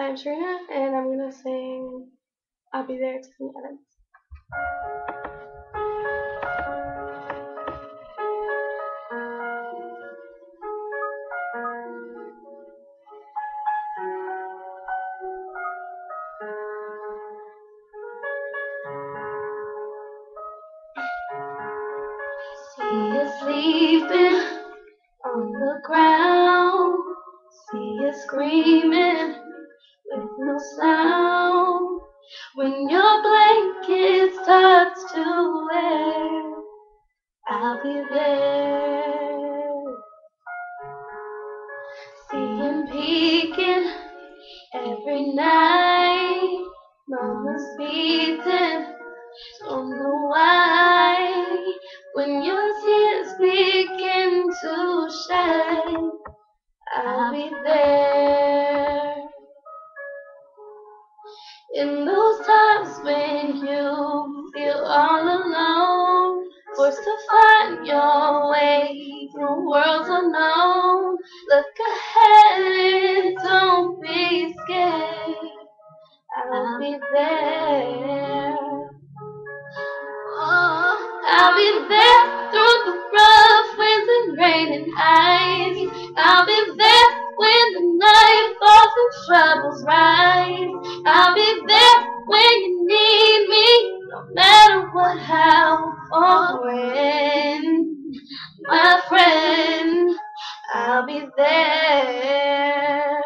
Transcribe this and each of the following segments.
I'm Trina, and I'm gonna sing I'll Be There, Tiffany Evans. See you sleeping on the ground. See you screaming with no sound. When your blanket starts to wear, I'll be there. See him peeking every night. Mama's beating, don't know why. When your tears begin to shed, I'll be there. In those times when you feel all alone, forced to find your way through worlds unknown, look ahead and don't be scared. I'll be there. Oh, I'll be there through the rough winds and rain and ice. I'll be there when the night falls and troubles rise. I'll be there when you need me, no matter what, how, or when. My friend, I'll be there.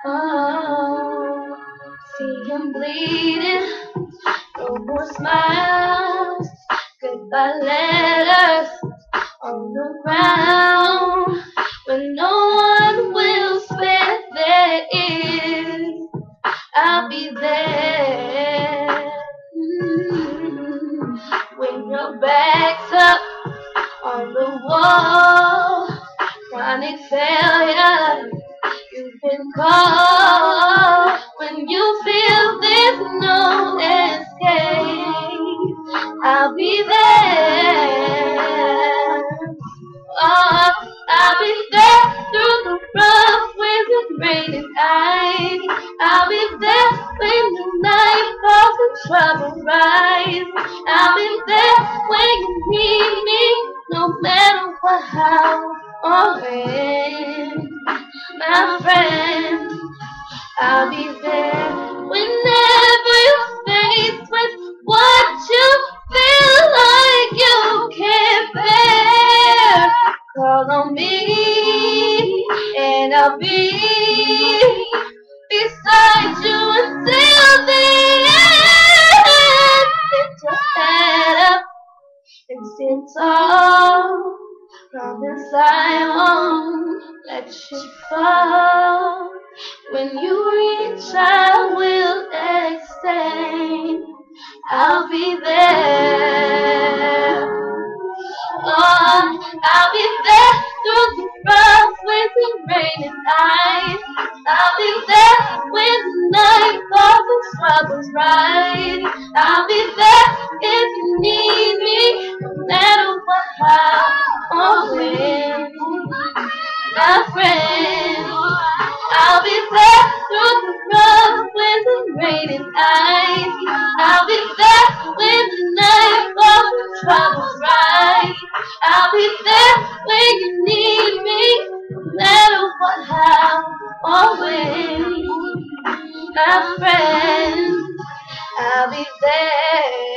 Oh, see him bleeding, no more smiles, goodbye letters on the ground. When no one will spare their ears, I'll be there. When your back's up on the wall, chronic failure, you've been called. When you feel there's no escape, I'll be there. Oh, I'll be there through the rough winds and rain and ice. I'll be there when the night falls and trouble rise. I'll be there when you need me, no matter what, how, or when. My friend, I'll be there whenever you're faced with what you feel like you can't bear. Call on me, and I'll be beside you until the end. Lift your head up and stand tall. Promise I won't let you fall. When you reach, I will extend. I'll be there. Oh, I'll be there through the rough winds and rain and ice. I'll be there when the night falls and troubles rise. I'll be there if you need me, no matter what, how, or when. My friend, I'll be there through the rough winds and rain and ice. I'll be there when the night falls and troubles rise. I'll be there when you need me, no matter what, how, or when. My friend, I'll be there.